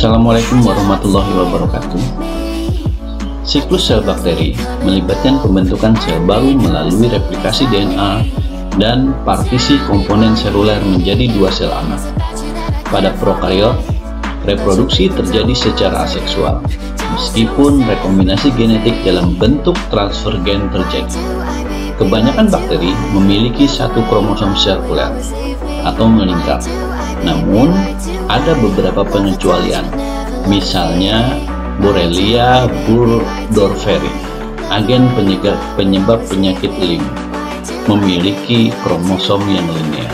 Assalamualaikum warahmatullahi wabarakatuh. Siklus sel bakteri melibatkan pembentukan sel baru melalui replikasi DNA dan partisi komponen seluler menjadi dua sel anak. Pada prokariot, reproduksi terjadi secara aseksual, meskipun rekombinasi genetik dalam bentuk transfer gen terjadi. Kebanyakan bakteri memiliki satu kromosom sirkuler atau melingkar. Namun, ada beberapa pengecualian, misalnya Borrelia burgdorferi, agen penyebab penyakit Lyme, memiliki kromosom yang linear.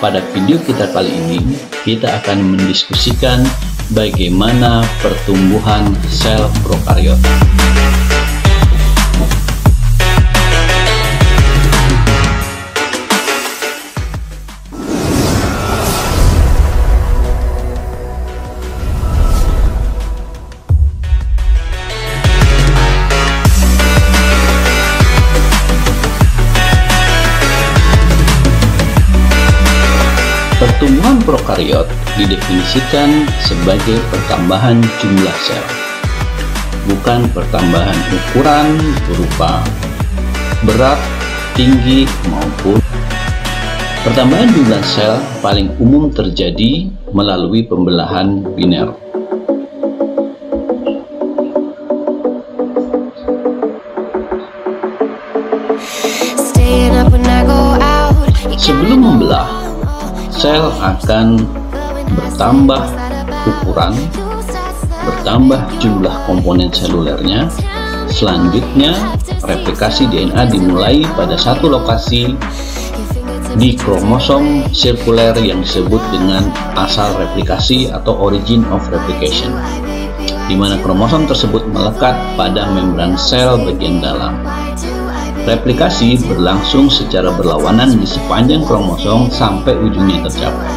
Pada video kita kali ini, kita akan mendiskusikan bagaimana pertumbuhan sel prokariot. Pertumbuhan prokariot didefinisikan sebagai pertambahan jumlah sel, bukan pertambahan ukuran berupa berat, tinggi, maupun. Pertambahan jumlah sel paling umum terjadi melalui pembelahan biner. Sebelum membelah, sel akan bertambah ukuran, bertambah jumlah komponen selulernya. Selanjutnya, replikasi DNA dimulai pada satu lokasi di kromosom sirkuler yang disebut dengan asal replikasi atau origin of replication, di mana kromosom tersebut melekat pada membran sel bagian dalam. Replikasi berlangsung secara berlawanan di sepanjang kromosom sampai ujungnya tercapai.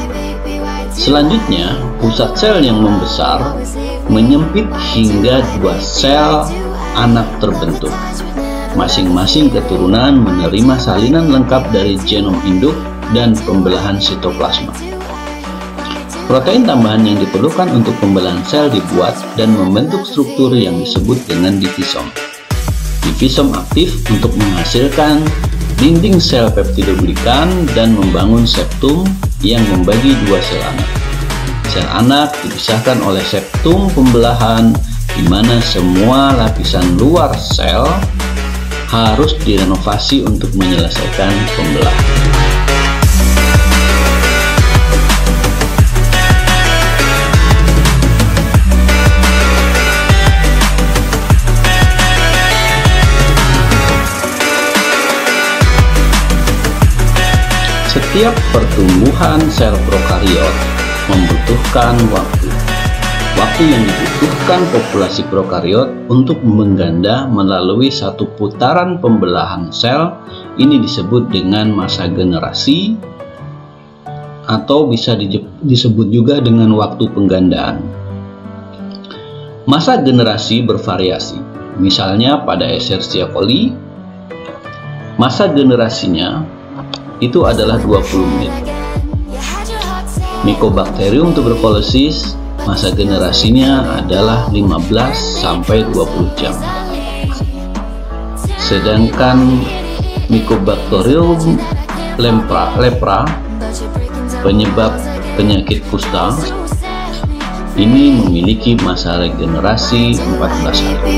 Selanjutnya, pusat sel yang membesar menyempit hingga dua sel anak terbentuk. Masing-masing keturunan menerima salinan lengkap dari genom induk dan pembelahan sitoplasma. Protein tambahan yang diperlukan untuk pembelahan sel dibuat dan membentuk struktur yang disebut dengan divisom. Divisom aktif untuk menghasilkan dinding sel peptidoglikan dan membangun septum yang membagi dua sel anak. Sel anak dipisahkan oleh septum pembelahan, di mana semua lapisan luar sel harus direnovasi untuk menyelesaikan pembelahan. Setiap pertumbuhan sel prokariot membutuhkan waktu. Waktu yang dibutuhkan populasi prokariot untuk mengganda melalui satu putaran pembelahan sel ini disebut dengan masa generasi, atau bisa disebut juga dengan waktu penggandaan. Masa generasi bervariasi. Misalnya pada Escherichia coli, masa generasinya itu adalah 20 menit. Mycobacterium tuberculosis, masa generasinya adalah 15 sampai 20 jam. Sedangkan Mycobacterium lepra, penyebab penyakit kusta, ini memiliki masa regenerasi 14 hari.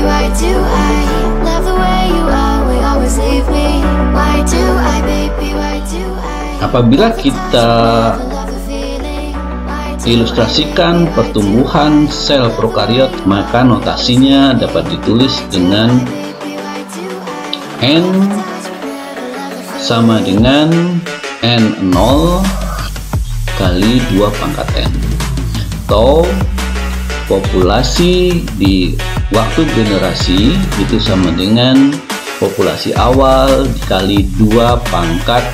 Apabila kita ilustrasikan pertumbuhan sel prokariot, maka notasinya dapat ditulis dengan N sama dengan N0 kali 2 pangkat N, atau populasi di waktu generasi itu sama dengan populasi awal dikali 2 pangkat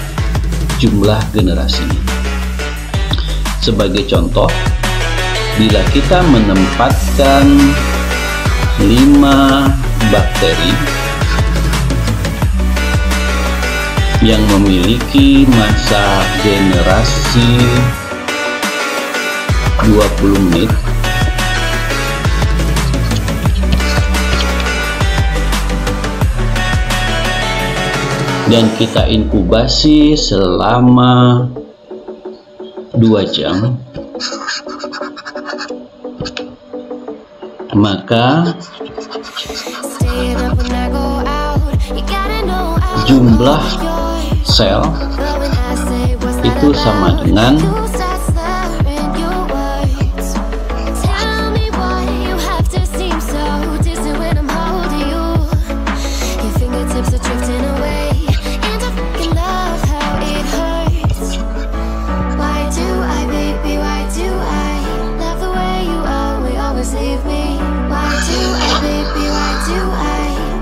jumlah generasi. Sebagai contoh, bila kita menempatkan 5 bakteri yang memiliki masa generasi 20 menit, dan kita inkubasi selama 2 jam, maka jumlah sel itu sama dengan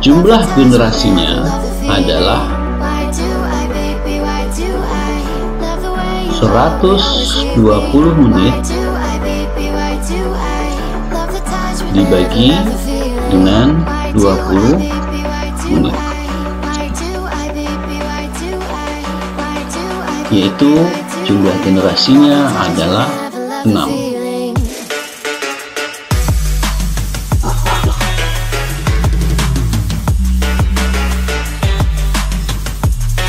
jumlah generasinya adalah 120 menit dibagi dengan 20 menit, yaitu jumlah generasinya adalah 6.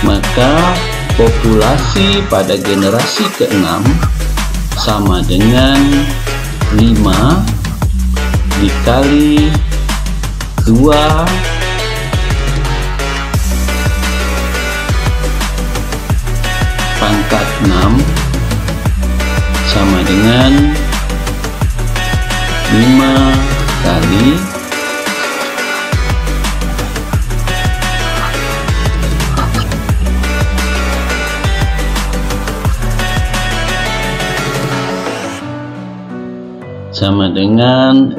Maka populasi pada generasi ke-6 sama dengan 5 dikali 2 pangkat 6 sama dengan 5 kali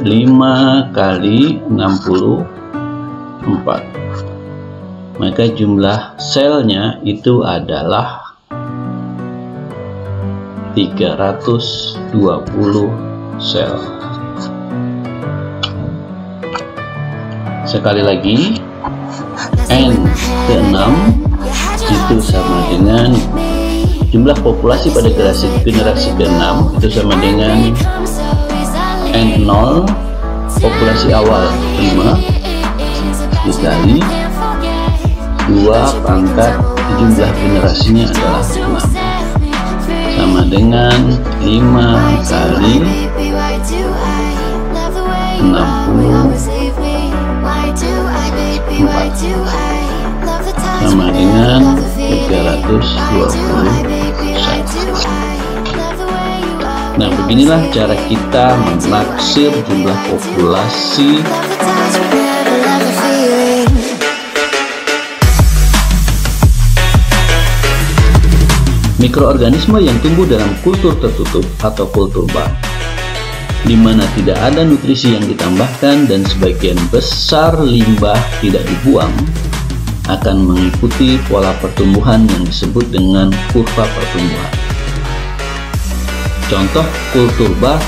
5 kali 64. Maka jumlah selnya itu adalah 320 sel. Sekali lagi, N ke-6 itu sama dengan jumlah populasi pada generasi ke-6 itu sama dengan N0 populasi awal 5 dikali 2 pangkat jumlah generasinya adalah 6 sama dengan 5 kali 64 sama dengan 320 sel. Nah, beginilah cara kita menaksir jumlah populasi mikroorganisme yang tumbuh dalam kultur tertutup atau kultur bak, di mana tidak ada nutrisi yang ditambahkan dan sebagian besar limbah tidak dibuang, akan mengikuti pola pertumbuhan yang disebut dengan kurva pertumbuhan. Contoh kultur bak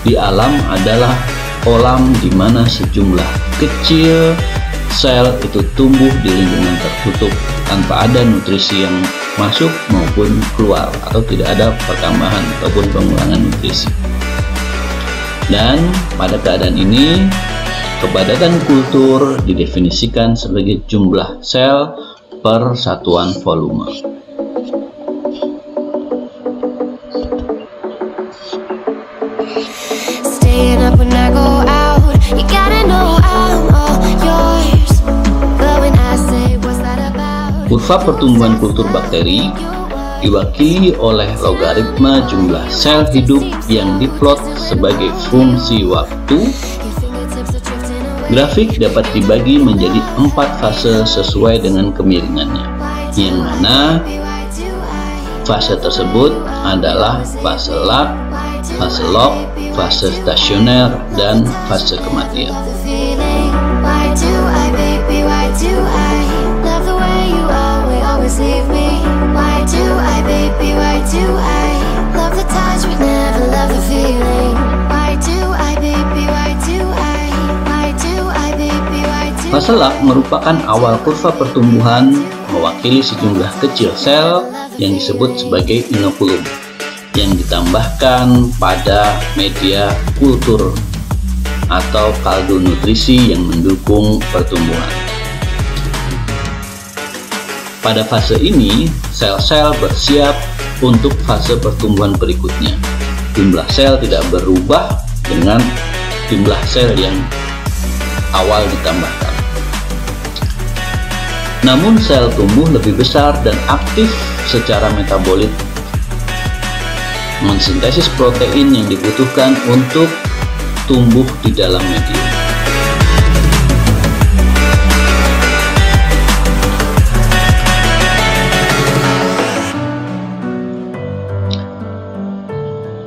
di alam adalah kolam di mana sejumlah kecil sel itu tumbuh di lingkungan tertutup tanpa ada nutrisi yang masuk maupun keluar, atau tidak ada pertambahan ataupun pengurangan nutrisi. Dan pada keadaan ini, kepadatan kultur didefinisikan sebagai jumlah sel per satuan volume. Kurva pertumbuhan kultur bakteri diwakili oleh logaritma jumlah sel hidup yang diplot sebagai fungsi waktu. Grafik dapat dibagi menjadi 4 fase sesuai dengan kemiringannya, yang mana fase tersebut adalah fase log, fase stasioner, dan fase kematian. Fase log merupakan awal kurva pertumbuhan, mewakili sejumlah kecil sel yang disebut sebagai inokulum yang ditambahkan pada media kultur atau kaldu nutrisi yang mendukung pertumbuhan. Pada fase ini, sel-sel bersiap untuk fase pertumbuhan berikutnya. Jumlah sel tidak berubah dengan jumlah sel yang awal ditambahkan. Namun sel tumbuh lebih besar dan aktif secara metabolit, mensintesis protein yang dibutuhkan untuk tumbuh di dalam medium.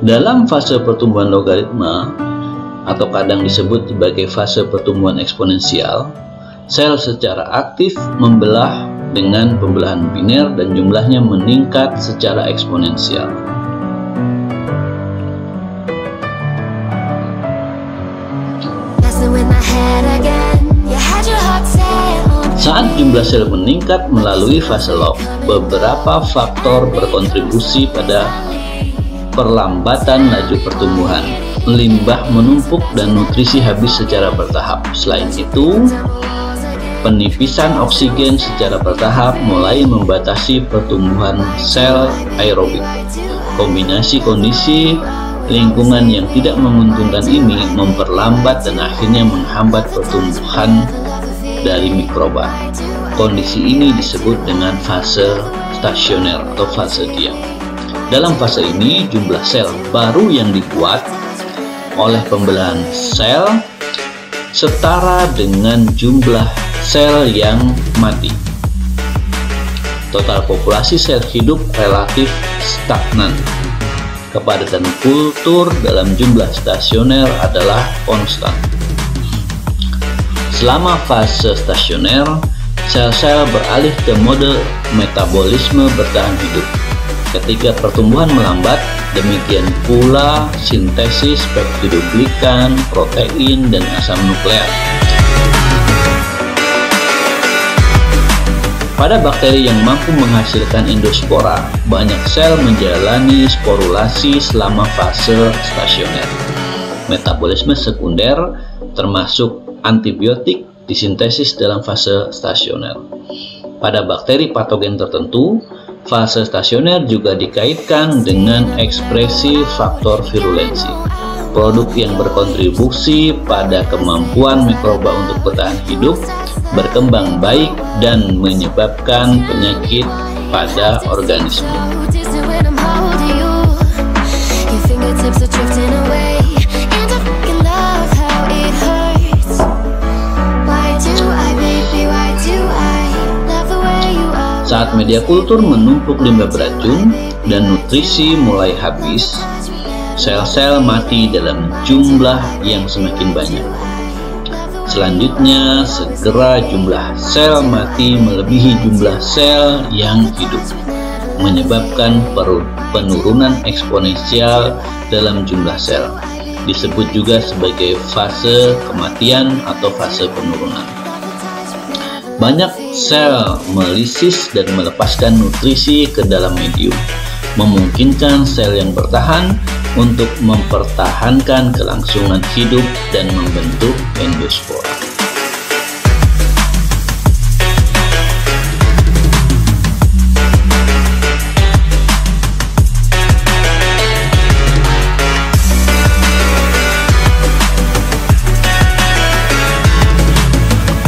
Dalam fase pertumbuhan logaritma, atau kadang disebut sebagai fase pertumbuhan eksponensial, sel secara aktif membelah dengan pembelahan biner dan jumlahnya meningkat secara eksponensial. Saat jumlah sel meningkat melalui fase log, beberapa faktor berkontribusi pada perlambatan laju pertumbuhan. Limbah menumpuk dan nutrisi habis secara bertahap. Selain itu, penipisan oksigen secara bertahap mulai membatasi pertumbuhan sel aerobik. Kombinasi kondisi lingkungan yang tidak menguntungkan ini memperlambat dan akhirnya menghambat pertumbuhan dari mikroba. Kondisi ini disebut dengan fase stasioner atau fase diam. Dalam fase ini, jumlah sel baru yang dibuat oleh pembelahan sel setara dengan jumlah sel yang mati. Total populasi sel hidup relatif stagnan. Kepadatan kultur dalam jumlah stasioner adalah konstan. Selama fase stasioner, sel-sel beralih ke mode metabolisme bertahan hidup. Ketika pertumbuhan melambat, demikian pula sintesis peptidoglikan, protein, dan asam nukleat. Pada bakteri yang mampu menghasilkan endospora, banyak sel menjalani sporulasi selama fase stasioner. Metabolisme sekunder, termasuk antibiotik, disintesis dalam fase stasioner. Pada bakteri patogen tertentu, fase stasioner juga dikaitkan dengan ekspresi faktor virulensi, produk yang berkontribusi pada kemampuan mikroba untuk bertahan hidup, berkembang baik, dan menyebabkan penyakit pada organisme. Saat media kultur menumpuk limbah beracun dan nutrisi mulai habis, sel-sel mati dalam jumlah yang semakin banyak. Selanjutnya, segera jumlah sel mati melebihi jumlah sel yang hidup, menyebabkan penurunan eksponensial dalam jumlah sel. Disebut juga sebagai fase kematian atau fase penurunan. Banyak sel melisis dan melepaskan nutrisi ke dalam medium, memungkinkan sel yang bertahan untuk mempertahankan kelangsungan hidup dan membentuk endospora.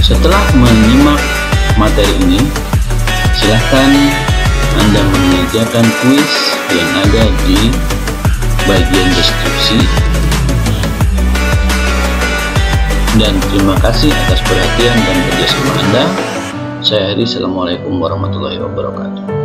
Setelah menyimak materi ini, silahkan Anda mengerjakan kuis yang ada di bagian deskripsi. Dan terima kasih atas perhatian dan kerjasama Anda. Saya Heri, Assalamualaikum warahmatullahi wabarakatuh.